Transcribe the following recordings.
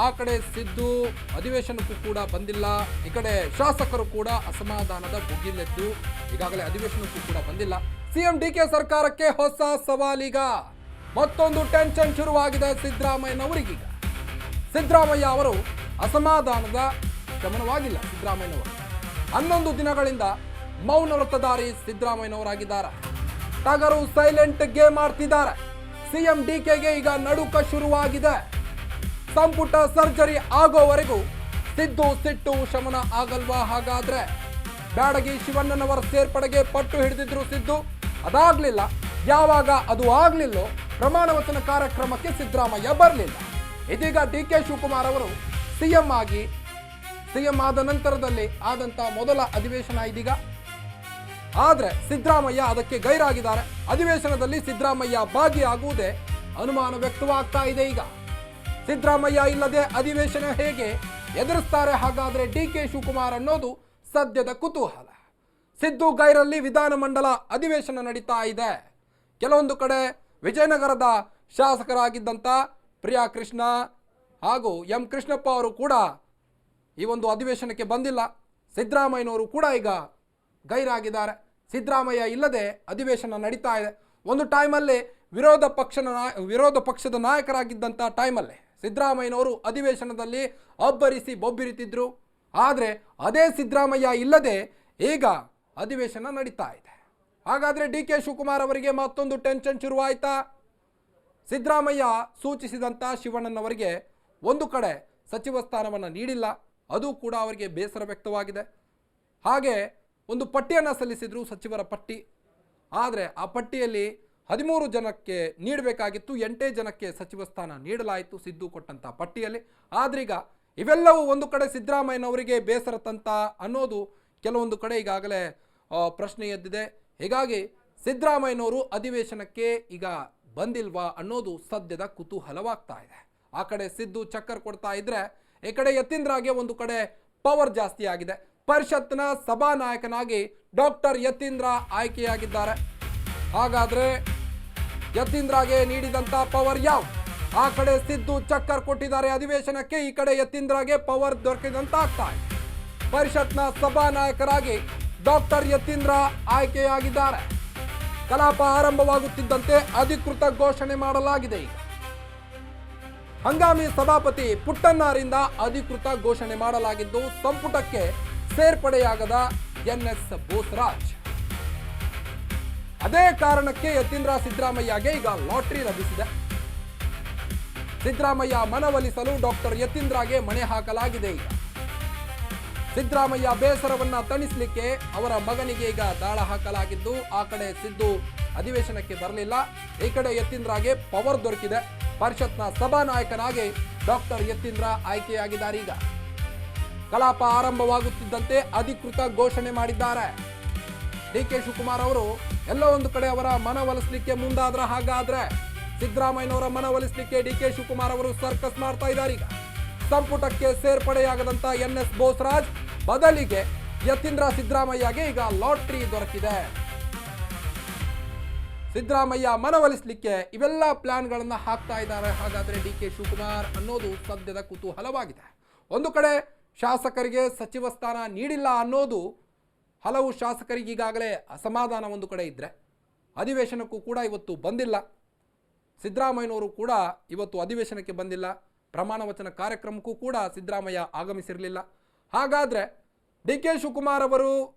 ಆ ಕಡೆ ಸಿದ್ದು ಅಧಿವೇಶನಕ್ಕೂ ಕೂಡ ಬಂದಿಲ್ಲ, ಈ ಕಡೆ ಶಾಸಕರು ಕೂಡ ಅಸಮಾಧಾನದ ಭುಗಿಲೆದ್ದು ಈಗಾಗಲೇ ಅಧಿವೇಶನಕ್ಕೂ ಕೂಡ ಬಂದಿಲ್ಲ. ಸಿಎಂ ಡಿಕೆ ಸರ್ಕಾರಕ್ಕೆ ಹೊಸ ಸವಾಲೀಗ, ಮತ್ತೊಂದು ಟೆನ್ಷನ್ ಶುರುವಾಗಿದೆ ಸಿದ್ದರಾಮಯ್ಯನವರಿಗೀಗ. ಸಿದ್ದರಾಮಯ್ಯ ಅವರು ಅಸಮಾಧಾನದ ಶಮನವಾಗಿಲ್ಲ. ಸಿದ್ದರಾಮಯ್ಯನವರು 11 ದಿನಗಳಿಂದ ಮೌನ ವ್ರತಧಾರಿ ಸಿದ್ದರಾಮಯ್ಯನವರಾಗಿದ್ದಾರೆ. ಟಗರು ಸೈಲೆಂಟ್ ಗೇಮ್ ಆಡ್ತಿದ್ದಾರೆ. ಸಿಎಂ ಡಿಕೆಗೆ ಈಗ ನಡುಕ ಶುರುವಾಗಿದೆ. ಸಂಪುಟ ಸರ್ಜರಿ ಆಗೋವರೆಗೂ ಸಿದ್ದು ಸಿಟ್ಟು ಶಮನ ಆಗಲ್ವಾ? ಹಾಗಾದ್ರೆ ಬ್ಯಾಡಗಿ ಶಿವಣ್ಣನವರ ಸೇರ್ಪಡೆಗೆ ಪಟ್ಟು ಹಿಡಿದಿದ್ರು ಸಿದ್ದು, ಅದಾಗ್ಲಿಲ್ಲ. ಯಾವಾಗ ಅದು ಆಗ್ಲಿಲ್ಲೋ ಪ್ರಮಾಣ ವಚನ ಕಾರ್ಯಕ್ರಮಕ್ಕೆ ಸಿದ್ದರಾಮಯ್ಯ ಬರಲಿಲ್ಲ. ಇದೀಗ ಡಿಕೆ ಶಿವಕುಮಾರ್ ಅವರು ಸಿಎಂ ಆದ ನಂತರದಲ್ಲಿ ಆದಂತ ಮೊದಲ ಅಧಿವೇಶನ ಇದೀಗ. ಆದ್ರೆ ಸಿದ್ದರಾಮಯ್ಯ ಅದಕ್ಕೆ ಗೈರಾಗಿದ್ದಾರೆ. ಅಧಿವೇಶನದಲ್ಲಿ ಸಿದ್ದರಾಮಯ್ಯ ಭಾಗಿಯಾಗುವುದೇ ಅನುಮಾನ ವ್ಯಕ್ತವಾಗ್ತಾ ಇದೆ. ಈಗ ಸಿದ್ದರಾಮಯ್ಯ ಇಲ್ಲದೆ ಅಧಿವೇಶನ ಹೇಗೆ ಎದುರಿಸ್ತಾರೆ ಹಾಗಾದ್ರೆ ಡಿಕೆ ಶಿವಕುಮಾರ್ ಅನ್ನೋದು ಸದ್ಯದ ಕುತೂಹಲ. ಸಿದ್ದು ಗೈರಲ್ಲಿ ವಿಧಾನಮಂಡಲ ಅಧಿವೇಶನ ನಡೀತಾ ಇದೆ. ಕೆಲವೊಂದು ಕಡೆ ವಿಜಯನಗರದ ಶಾಸಕರಾಗಿದ್ದಂಥ ಪ್ರಿಯಾ ಕೃಷ್ಣ ಹಾಗೂ ಎಂ ಕೃಷ್ಣಪ್ಪ ಅವರು ಕೂಡ ಈ ಒಂದು ಅಧಿವೇಶನಕ್ಕೆ ಬಂದಿಲ್ಲ. ಸಿದ್ದರಾಮಯ್ಯನವರು ಕೂಡ ಈಗ ಗೈರಾಗಿದ್ದಾರೆ. ಸಿದ್ದರಾಮಯ್ಯ ಇಲ್ಲದೆ ಅಧಿವೇಶನ ನಡೀತಾ ಇದೆ. ಒಂದು ಟೈಮಲ್ಲಿ ವಿರೋಧ ಪಕ್ಷದ ನಾಯಕರಾಗಿದ್ದಂಥ ಟೈಮಲ್ಲಿ ಸಿದ್ದರಾಮಯ್ಯನವರು ಅಧಿವೇಶನದಲ್ಲಿ ಅಬ್ಬರಿಸಿ ಬೊಬ್ಬಿರಿತಿದ್ರು. ಆದರೆ ಅದೇ ಸಿದ್ದರಾಮಯ್ಯ ಇಲ್ಲದೆ ಈಗ ಅಧಿವೇಶನ ನಡೀತಾ ಇದೆ. ಹಾಗಾದರೆ ಡಿ ಕೆ ಶಿವಕುಮಾರ್ ಅವರಿಗೆ ಮತ್ತೊಂದು ಟೆನ್ಷನ್ ಶುರುವಾಯಿತಾ? ಸಿದ್ದರಾಮಯ್ಯ ಸೂಚಿಸಿದಂಥ ಶಿವಣ್ಣನವರಿಗೆ ಒಂದು ಕಡೆ ಸಚಿವ ಸ್ಥಾನವನ್ನು ನೀಡಿಲ್ಲ, ಅದು ಕೂಡ ಅವರಿಗೆ ಬೇಸರ ವ್ಯಕ್ತವಾಗಿದೆ. ಹಾಗೆ ಒಂದು ಪಟ್ಟಿಯನ್ನು ಸಲ್ಲಿಸಿದ್ರು, ಸಚಿವರ ಪಟ್ಟಿ. ಆದರೆ ಆ ಪಟ್ಟಿಯಲ್ಲಿ 13 ಜನಕ್ಕೆ ನೀಡಬೇಕಾಗಿತ್ತು, 8 ಜನಕ್ಕೆ ಸಚಿವ ಸ್ಥಾನ ನೀಡಲಾಯಿತು ಸಿದ್ದು ಕೊಟ್ಟಂಥ ಪಟ್ಟಿಯಲ್ಲಿ. ಆದ್ರೀಗ ಇವೆಲ್ಲವೂ ಒಂದು ಕಡೆ ಸಿದ್ದರಾಮಯ್ಯನವರಿಗೆ ಬೇಸರ ತಂತ ಅನ್ನೋದು ಕೆಲವೊಂದು ಕಡೆ ಈಗಾಗಲೇ ಪ್ರಶ್ನೆ ಎದ್ದಿದೆ. ಹೀಗಾಗಿ ಸಿದ್ದರಾಮಯ್ಯನವರು ಅಧಿವೇಶನಕ್ಕೆ ಈಗ ಬಂದಿಲ್ವಾ ಅನ್ನೋದು ಸದ್ಯದ ಕುತೂಹಲವಾಗ್ತಾ ಇದೆ. ಆ ಕಡೆ ಸಿದ್ದು ಚಕ್ಕರ್ ಕೊಡ್ತಾ ಇದ್ರೆ, ಈ ಕಡೆ ಯತೀಂದ್ರಗೆ ಒಂದು ಕಡೆ ಪವರ್ ಜಾಸ್ತಿ ಆಗಿದೆ. ಪರಿಷತ್ನ ಸಭಾನಾಯಕನಾಗಿ ಡಾಕ್ಟರ್ ಯತೀಂದ್ರ ಆಯ್ಕೆಯಾಗಿದ್ದಾರೆ. ಹಾಗಾದ್ರೆ ಯತೀಂದ್ರಗೆ ನೀಡಿದಂತ ಪವರ್ ಯಾವ? ಆ ಕಡೆ ಸಿದ್ದು ಚಕ್ಕರ್ ಕೊಟ್ಟಿದ್ದಾರೆ ಅಧಿವೇಶನಕ್ಕೆ, ಈ ಕಡೆ ಯತೀಂದ್ರಗೆ ಪವರ್ ದೊರಕಿದಂತ ಆಗ್ತಾ ಇದೆ. ಪರಿಷತ್ನ ಸಭಾನಾಯಕರಾಗಿ ಡಾಕ್ಟರ್ ಯತೀಂದ್ರ ಆಯ್ಕೆಯಾಗಿದ್ದಾರೆ. ಕಲಾಪ ಆರಂಭವಾಗುತ್ತಿದ್ದಂತೆ ಅಧಿಕೃತ ಘೋಷಣೆ ಮಾಡಲಾಗಿದೆ. ಈಗ ಹಂಗಾಮಿ ಸಭಾಪತಿ ಪುಟ್ಟಣ್ಣರಿಂದ ಅಧಿಕೃತ ಘೋಷಣೆ ಮಾಡಲಾಗಿದ್ದು, ಸಂಪುಟಕ್ಕೆ ಸೇರ್ಪಡೆಯಾಗದ ಎನ್ಎಸ್ ಬೋಸರಾಜ್. ಅದೇ ಕಾರಣಕ್ಕೆ ಯತೀಂದ್ರ ಸಿದ್ದರಾಮಯ್ಯಗೆ ಈಗ ಲಾಟರಿ ಲಭಿಸಿದೆ. ಸಿದ್ದರಾಮಯ್ಯ ಮನವೊಲಿಸಲು ಡಾಕ್ಟರ್ ಯತೀಂದ್ರಗೆ ಮಣೆ ಹಾಕಲಾಗಿದೆ. ಈಗ ಸಿದ್ದರಾಮಯ್ಯ ಬೇಸರವನ್ನ ತಣಿಸಲಿಕ್ಕೆ ಅವರ ಮಗನಿಗೆ ಈಗ ದಾಳ ಹಾಕಲಾಗಿದ್ದು, ಆ ಕಡೆ ಸಿದ್ದು ಅಧಿವೇಶನಕ್ಕೆ ಬರಲಿಲ್ಲ, ಈ ಕಡೆ ಯತೀಂದ್ರಗೆ ಪವರ್ ದೊರಕಿದೆ. ಪರಿಷತ್ನ ಸಭಾನಾಯಕನಾಗಿ ಡಾಕ್ಟರ್ ಯತೀಂದ್ರ ಆಯ್ಕೆಯಾಗಿದ್ದಾರೆ. ಈಗ ಕಲಾಪ ಆರಂಭವಾಗುತ್ತಿದ್ದಂತೆ ಅಧಿಕೃತ ಘೋಷಣೆ ಮಾಡಿದ್ದಾರೆ. ಡಿ ಕೆ ಶಿವಕುಮಾರ್ ಅವರು ಎಲ್ಲೋ ಒಂದು ಕಡೆ ಅವರ ಮನವೊಲಿಸಲಿಕ್ಕೆ ಮುಂದಾದ್ರ, ಹಾಗಾದ್ರೆ ಸಿದ್ದರಾಮಯ್ಯನವರ ಮನವೊಲಿಸಲಿಕ್ಕೆ ಡಿ ಕೆ ಶಿವಕುಮಾರ್ ಅವರು ಸರ್ಕಸ್ ಮಾಡ್ತಾ ಇದ್ದಾರೆ. ಈಗ ಸಂಪುಟಕ್ಕೆ ಸೇರ್ಪಡೆಯಾಗದಂತ ಎನ್ಎಸ್ ಬೋಸರಾಜ್ ಬದಲಿಗೆ ಯತೀಂದ್ರ ಸಿದ್ದರಾಮಯ್ಯಗೆ ಈಗ ಲಾಟರಿ ದೊರಕಿದೆ. ಸಿದ್ದರಾಮಯ್ಯ ಮನವೊಲಿಸಲಿಕ್ಕೆ ಇವೆಲ್ಲ ಪ್ಲಾನ್ಗಳನ್ನ ಹಾಕ್ತಾ ಇದ್ದಾರೆ. ಹಾಗಾದ್ರೆ ಡಿ ಕೆ ಶಿವಕುಮಾರ್ ಅನ್ನೋದು ಸದ್ಯದ ಕುತೂಹಲವಾಗಿದೆ. ಒಂದು ಕಡೆ ಶಾಸಕರಿಗೆ ಸಚಿವ ಸ್ಥಾನ ನೀಡಿಲ್ಲ ಅನ್ನೋದು ಹಲವು ಶಾಸಕರಿಗೆ ಈಗಾಗಲೇ ಅಸಮಾಧಾನ ಒಂದು ಕಡೆ ಇದ್ದರೆ, ಅಧಿವೇಶನಕ್ಕೂ ಕೂಡ ಇವತ್ತು ಬಂದಿಲ್ಲ. ಸಿದ್ದರಾಮಯ್ಯನವರು ಕೂಡ ಇವತ್ತು ಅಧಿವೇಶನಕ್ಕೆ ಬಂದಿಲ್ಲ. ಪ್ರಮಾಣ ವಚನ ಕಾರ್ಯಕ್ರಮಕ್ಕೂ ಕೂಡ ಸಿದ್ದರಾಮಯ್ಯ ಆಗಮಿಸಿರಲಿಲ್ಲ. ಹಾಗಾದರೆ ಡಿ ಕೆ ಶಿವಕುಮಾರ್ ಅವರು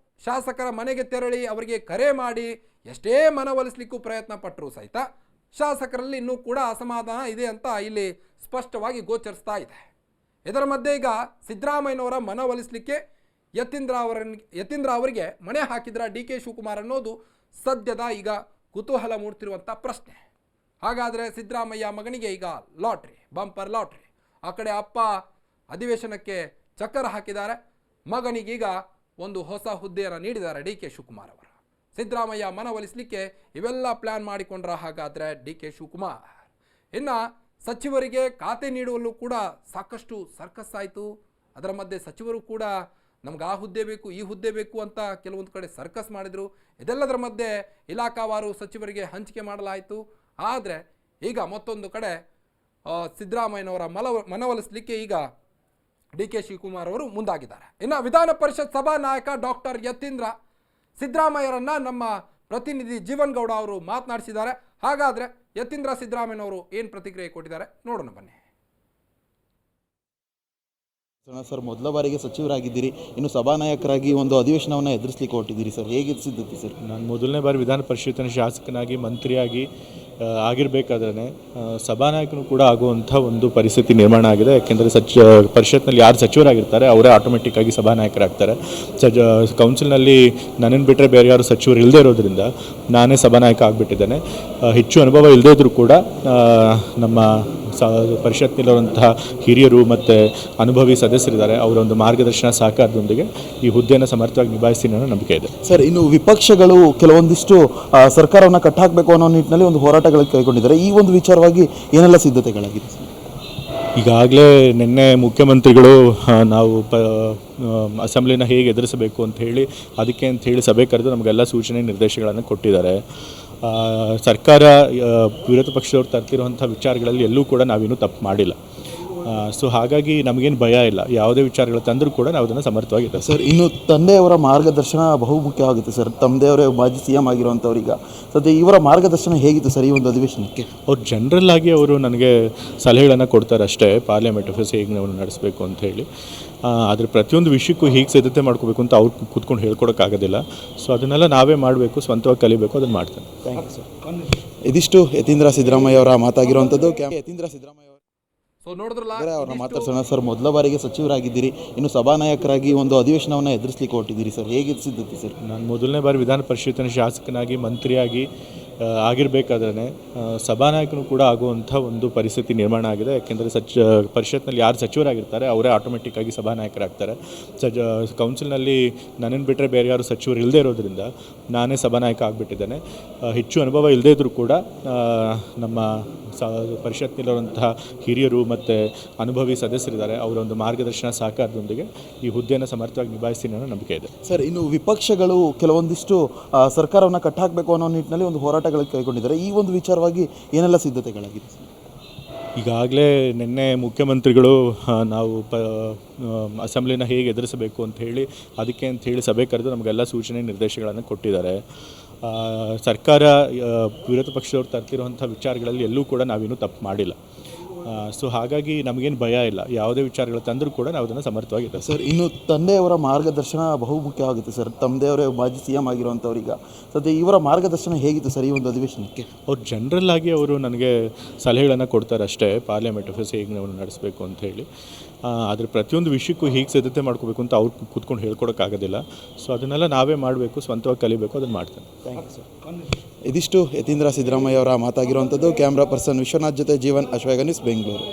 ಶಾಸಕರ ಮನೆಗೆ ತೆರಳಿ ಅವರಿಗೆ ಕರೆ ಮಾಡಿ ಎಷ್ಟೇ ಮನವೊಲಿಸಲಿಕ್ಕೂ ಪ್ರಯತ್ನ ಪಟ್ಟರೂ ಸಹಿತ ಶಾಸಕರಲ್ಲಿ ಇನ್ನೂ ಕೂಡ ಅಸಮಾಧಾನ ಇದೆ ಅಂತ ಇಲ್ಲಿ ಸ್ಪಷ್ಟವಾಗಿ ಗೋಚರಿಸ್ತಾ ಇದೆ. ಇದರ ಮಧ್ಯೆ ಈಗ ಸಿದ್ದರಾಮಯ್ಯನವರ ಮನವೊಲಿಸಲಿಕ್ಕೆ ಯತೀಂದ್ರ ಅವರಿಗೆ ಮಣೆ ಹಾಕಿದ್ರ ಡಿ ಕೆ ಶಿವಕುಮಾರ್ ಅನ್ನೋದು ಸದ್ಯದ ಈಗ ಕುತೂಹಲ ಮೂಡ್ತಿರುವಂಥ ಪ್ರಶ್ನೆ. ಹಾಗಾದರೆ ಸಿದ್ದರಾಮಯ್ಯ ಮಗನಿಗೆ ಈಗ ಲಾಟ್ರಿ, ಬಂಪರ್ ಲಾಟ್ರಿ. ಆ ಕಡೆ ಅಪ್ಪ ಅಧಿವೇಶನಕ್ಕೆ ಚಕ್ಕರ್ ಹಾಕಿದ್ದಾರೆ, ಮಗನಿಗೀಗ ಒಂದು ಹೊಸ ಹುದ್ದೆಯನ್ನು ನೀಡಿದ್ದಾರೆ ಡಿ ಕೆ ಶಿವಕುಮಾರ್ ಅವರು. ಸಿದ್ದರಾಮಯ್ಯ ಮನವೊಲಿಸಲಿಕ್ಕೆ ಇವೆಲ್ಲ ಪ್ಲಾನ್ ಮಾಡಿಕೊಂಡ್ರ ಹಾಗಾದರೆ ಡಿ ಕೆ ಶಿವಕುಮಾರ್. ಇನ್ನು ಸಚಿವರಿಗೆ ಖಾತೆ ನೀಡುವಲ್ಲೂ ಕೂಡ ಸಾಕಷ್ಟು ಸರ್ಕಸ್ ಆಯಿತು. ಅದರ ಮಧ್ಯೆ ಸಚಿವರು ಕೂಡ ನಮ್ಗೆ ಆ ಹುದ್ದೆ ಬೇಕು, ಈ ಹುದ್ದೆ ಬೇಕು ಅಂತ ಕೆಲವೊಂದು ಕಡೆ ಸರ್ಕಸ್ ಮಾಡಿದರು. ಇದೆಲ್ಲದರ ಮಧ್ಯೆ ಇಲಾಖಾವಾರು ಸಚಿವರಿಗೆ ಹಂಚಿಕೆ ಮಾಡಲಾಯಿತು. ಆದರೆ ಈಗ ಮತ್ತೊಂದು ಕಡೆ ಸಿದ್ದರಾಮಯ್ಯನವರ ಮನವೊಲಿಸಲಿಕ್ಕೆ ಈಗ ಡಿ ಕೆ ಶಿವಕುಮಾರ್ ಅವರು ಮುಂದಾಗಿದ್ದಾರೆ. ಇನ್ನು ವಿಧಾನ ಪರಿಷತ್ ಸಭಾ ನಾಯಕ ಡಾಕ್ಟರ್ ಯತೀಂದ್ರ ಸಿದ್ದರಾಮಯ್ಯರನ್ನ ನಮ್ಮ ಪ್ರತಿನಿಧಿ ಜೀವನ್ ಗೌಡ ಅವರು ಮಾತನಾಡಿಸಿದ್ದಾರೆ. ಹಾಗಾದರೆ ಯತೀಂದ್ರ ಸಿದ್ದರಾಮಯ್ಯನವರು ಏನು ಪ್ರತಿಕ್ರಿಯೆ ಕೊಟ್ಟಿದ್ದಾರೆ ನೋಡೋಣ ಬನ್ನಿ. ಸರ್, ಮೊದಲ ಬಾರಿಗೆ ಸಚಿವರಾಗಿದ್ದೀರಿ, ಇನ್ನು ಸಭಾನಾಯಕರಾಗಿ ಒಂದು ಅಧಿವೇಶನವನ್ನು ಎದುರಿಸಲಿಕ್ಕೆ ಹೊರಟಿದ್ದೀರಿ ಸರ್, ಹೇಗೆ ಸಿದ್ಧತೆ ಸರ್? ನಾನು ಮೊದಲನೇ ಬಾರಿ ವಿಧಾನ ಪರಿಷತ್ತಿನ ಶಾಸಕನಾಗಿ ಮಂತ್ರಿಯಾಗಿ ಆಗಿರಬೇಕಾದ್ರೆ ಸಭಾನಾಯಕನು ಕೂಡ ಆಗುವಂಥ ಒಂದು ಪರಿಸ್ಥಿತಿ ನಿರ್ಮಾಣ ಆಗಿದೆ. ಯಾಕೆಂದರೆ ಪರಿಷತ್ನಲ್ಲಿ ಯಾರು ಸಚಿವರಾಗಿರ್ತಾರೆ ಅವರೇ ಆಟೋಮೆಟಿಕ್ಕಾಗಿ ಸಭಾನಾಯಕರಾಗ್ತಾರೆ. ಕೌನ್ಸಿಲ್ನಲ್ಲಿ ನನ್ನನ್ನು ಬಿಟ್ಟರೆ ಬೇರೆ ಯಾರು ಸಚಿವರು ಇಲ್ಲದೇ ಇರೋದ್ರಿಂದ ನಾನೇ ಸಭಾನಾಯಕ ಆಗಿಬಿಟ್ಟಿದ್ದೇನೆ. ಹೆಚ್ಚು ಅನುಭವ ಇಲ್ಲದೇ ಇದ್ದರೂ ಕೂಡ ನಮ್ಮ ಪರಿಷತ್ನಲ್ಲಿರುವಂತಹ ಹಿರಿಯರು ಮತ್ತು ಅನುಭವಿ ಸದಸ್ಯರಿದ್ದಾರೆ, ಅವರ ಒಂದು ಮಾರ್ಗದರ್ಶನ ಸಹಕಾರದೊಂದಿಗೆ ಈ ಹುದ್ದೆಯನ್ನು ಸಮರ್ಥವಾಗಿ ನಿಭಾಯಿಸ್ತೀನಿ ಅನ್ನೋ ನಂಬಿಕೆ ಇದೆ. ಸರ್, ಇನ್ನು ವಿಪಕ್ಷಗಳು ಕೆಲವೊಂದಿಷ್ಟು ಸರ್ಕಾರವನ್ನು ಕಟ್ಟಾಕಬೇಕು ಅನ್ನೋ ನಿಟ್ಟಿನಲ್ಲಿ ಒಂದು ಹೋರಾಟಗಳು ಕೈಗೊಂಡಿದ್ದಾರೆ. ಈ ಒಂದು ವಿಚಾರವಾಗಿ ಏನೆಲ್ಲ ಸಿದ್ಧತೆಗಳಾಗಿದೆ ಸರ್? ಈಗಾಗಲೇ ನಿನ್ನೆ ಮುಖ್ಯಮಂತ್ರಿಗಳು ನಾವು ಅಸೆಂಬ್ಲಿನ ಹೇಗೆ ಎದುರಿಸಬೇಕು ಅಂತ ಹೇಳಿ ಅದಕ್ಕೆ ಅಂತ ಹೇಳಿ ಸಭೆ ಕರೆದು ನಮಗೆಲ್ಲ ಸೂಚನೆ ನಿರ್ದೇಶನಗಳನ್ನು ಕೊಟ್ಟಿದ್ದಾರೆ. ಸರ್ಕಾರ ವಿರೋಧ ಪಕ್ಷದವ್ರು ತರ್ತಿರುವಂಥ ವಿಚಾರಗಳಲ್ಲಿ ಎಲ್ಲೂ ಕೂಡ ನಾವೇನೂ ತಪ್ಪು ಮಾಡಿಲ್ಲ. ಸೊ ಹಾಗಾಗಿ ನಮಗೇನು ಭಯ ಇಲ್ಲ. ಯಾವುದೇ ವಿಚಾರಗಳು ತಂದರೂ ಕೂಡ ನಾವು ಅದನ್ನು ಸಮರ್ಥವಾಗಿದೆ. ಸರ್, ಇನ್ನು ತಂದೆಯವರ ಮಾರ್ಗದರ್ಶನ ಬಹುಮುಖ್ಯವಾಗುತ್ತೆ ಸರ್. ತಂದೆಯವರೇ ಮಾಜಿ CM ಆಗಿರುವಂಥವ್ರೀಗ ಸದ್ಯ ಇವರ ಮಾರ್ಗದರ್ಶನ ಹೇಗಿತ್ತು ಸರ್ ಈ ಒಂದು ಅಧಿವೇಶನಕ್ಕೆ? ಅವ್ರು ಜನರಲ್ ಆಗಿ ಅವರು ನನಗೆ ಸಲಹೆಗಳನ್ನು ಕೊಡ್ತಾರೆ ಅಷ್ಟೇ, ಪಾರ್ಲಿಮೆಂಟ್ ಅಫೇರ್ಸ್ ಹೇಗೆ ನಾವು ನಡೆಸಬೇಕು ಅಂತ ಹೇಳಿ. ಆದರೆ ಪ್ರತಿಯೊಂದು ವಿಷಯಕ್ಕೂ ಹೀಗೆ ಸಿದ್ಧತೆ ಮಾಡ್ಕೋಬೇಕು ಅಂತ ಅವ್ರು ಕೂತ್ಕೊಂಡು ಹೇಳ್ಕೊಡೋಕ್ಕಾಗೋದಿಲ್ಲ. ಸೊ ಅದನ್ನೆಲ್ಲ ನಾವೇ ಮಾಡಬೇಕು, ಸ್ವಂತವಾಗಿ ಕಲಿಬೇಕು, ಅದನ್ನು ಮಾಡ್ತೇನೆ. Thank you sir. ಇದಿಷ್ಟು ಯತೀಂದ್ರ ಸಿದ್ದರಾಮಯ್ಯ ಅವರ ಮಾತಾಗಿರುವಂಥದ್ದು. ಯತೀಂದ್ರ ಸಿದ್ದರಾಮಯ್ಯ ಅವ್ರನ್ನ ಮಾತಾಡ್ಸೋಣ. ಸರ್, ಮೊದಲ ಬಾರಿಗೆ ಸಚಿವರಾಗಿದ್ದೀರಿ, ಇನ್ನು ಸಭಾನಾಯಕರಾಗಿ ಒಂದು ಅಧಿವೇಶನವನ್ನು ಎದುರಿಸಲಿಕ್ಕೆ ಹೊರಟಿದ್ದೀರಿ ಸರ್, ಹೇಗೆ ಸಿದ್ಧತೆ ಸರ್? ನಾನು ಮೊದಲನೇ ಬಾರಿ ವಿಧಾನ ಪರಿಷತ್ತಿನ ಶಾಸಕನಾಗಿ ಮಂತ್ರಿಯಾಗಿ ಆಗಿರಬೇಕಾದ್ರೆ ಸಭಾನಾಯಕನು ಕೂಡ ಆಗುವಂಥ ಒಂದು ಪರಿಸ್ಥಿತಿ ನಿರ್ಮಾಣ ಆಗಿದೆ. ಯಾಕೆಂದರೆ ಪರಿಷತ್ನಲ್ಲಿ ಯಾರು ಸಚಿವರಾಗಿರ್ತಾರೆ ಅವರೇ ಆಟೋಮೆಟಿಕ್ಕಾಗಿ ಸಭಾನಾಯಕರಾಗ್ತಾರೆ. ಕೌನ್ಸಿಲ್ನಲ್ಲಿ ನನ್ನನ್ನು ಬಿಟ್ಟರೆ ಬೇರೆ ಯಾರು ಸಚಿವರು ಇಲ್ಲದೇ ಇರೋದ್ರಿಂದ ನಾನೇ ಸಭಾನಾಯಕ ಆಗಿಬಿಟ್ಟಿದ್ದೇನೆ. ಹೆಚ್ಚು ಅನುಭವ ಇಲ್ಲದೇ ಇದ್ದರೂ ಕೂಡ ನಮ್ಮ ಪರಿಷತ್ನಲ್ಲಿರುವಂತಹ ಹಿರಿಯರು ಮತ್ತು ಅನುಭವಿ ಸದಸ್ಯರಿದ್ದಾರೆ, ಅವರ ಒಂದು ಮಾರ್ಗದರ್ಶನ ಸಹಕಾರದೊಂದಿಗೆ ಈ ಹುದ್ದೆಯನ್ನು ಸಮರ್ಥವಾಗಿ ನಿಭಾಯಿಸ್ತೀನಿ ಅನ್ನೋ ನಂಬಿಕೆ ಇದೆ. ಸರ್, ಇನ್ನು ವಿಪಕ್ಷಗಳು ಕೆಲವೊಂದಿಷ್ಟು ಸರ್ಕಾರವನ್ನು ಕಟ್ಟಾಕಬೇಕು ಅನ್ನೋ ನಿಟ್ಟಿನಲ್ಲಿ ಒಂದು ಹೋರಾಟಗಳು ಕೈಗೊಂಡಿದ್ದಾರೆ. ಈ ಒಂದು ವಿಚಾರವಾಗಿ ಏನೆಲ್ಲ ಸಿದ್ಧತೆಗಳಾಗಿದೆ ಸರ್? ಈಗಾಗಲೇ ನಿನ್ನೆ ಮುಖ್ಯಮಂತ್ರಿಗಳು ನಾವು ಅಸೆಂಬ್ಲಿನ ಹೇಗೆ ಎದುರಿಸಬೇಕು ಅಂತ ಹೇಳಿ ಅದಕ್ಕೆ ಅಂತ ಹೇಳಿ ಸಭೆ ಕರೆದು ನಮಗೆಲ್ಲ ಸೂಚನೆ ನಿರ್ದೇಶನಗಳನ್ನು ಕೊಟ್ಟಿದ್ದಾರೆ. ಸರ್ಕಾರ ವಿರೋಧ ಪಕ್ಷದವ್ರು ತರ್ತಿರುವಂಥ ವಿಚಾರಗಳಲ್ಲಿ ಎಲ್ಲೂ ಕೂಡ ನಾವೇನೂ ತಪ್ಪು ಮಾಡಿಲ್ಲ. ಸೊ ಹಾಗಾಗಿ ನಮಗೇನು ಭಯ ಇಲ್ಲ. ಯಾವುದೇ ವಿಚಾರಗಳು ತಂದರೂ ಕೂಡ ನಾವು ಅದನ್ನು ಸಮರ್ಥವಾಗಿದೆ. ಸರ್, ಇನ್ನು ತಂದೆಯವರ ಮಾರ್ಗದರ್ಶನ ಬಹುಮುಖ್ಯವಾಗುತ್ತೆ ಸರ್. ತಂದೆಯವರೇ ಮಾಜಿ CM ಆಗಿರುವಂಥವ್ರೀಗ ಸದ್ಯ ಇವರ ಮಾರ್ಗದರ್ಶನ ಹೇಗಿತ್ತು ಸರ್ ಈ ಒಂದು ಅಧಿವೇಶನಕ್ಕೆ? ಅವ್ರು ಜನರಲ್ ಆಗಿ ಅವರು ನನಗೆ ಸಲಹೆಗಳನ್ನು ಕೊಡ್ತಾರೆ ಅಷ್ಟೇ, ಪಾರ್ಲಿಮೆಂಟ್ ಅಫೇರ್ಸ್ ಹೇಗೆ ನಾವು ನಡೆಸಬೇಕು ಅಂತ ಹೇಳಿ. ಆದರೆ ಪ್ರತಿಯೊಂದು ವಿಷಯಕ್ಕೂ ಹೀಗೆ ಸಿದ್ಧತೆ ಮಾಡ್ಕೋಬೇಕು ಅಂತ ಅವ್ರು ಕೂತ್ಕೊಂಡು ಹೇಳ್ಕೊಡೋಕ್ಕಾಗೋದಿಲ್ಲ. ಸೊ ಅದನ್ನೆಲ್ಲ ನಾವೇ ಮಾಡಬೇಕು, ಸ್ವಂತವಾಗಿ ಕಲಿಬೇಕು, ಅದನ್ನು ಮಾಡ್ತೇನೆ. Thank you sir. ಇದಿಷ್ಟು ಯತೀಂದ್ರ ಸಿದ್ದರಾಮಯ್ಯ ಅವರ ಮಾತಾಗಿರುವಂಥದ್ದು. ಕ್ಯಾಮ್ರಾ ಪರ್ಸನ್ ವಿಶ್ವನಾಥ್ ಜೊತೆ ಜೀವನ್, ಅಶ್ವೇಗ ನ್ಯೂಸ್, ಬೆಂಗಳೂರು.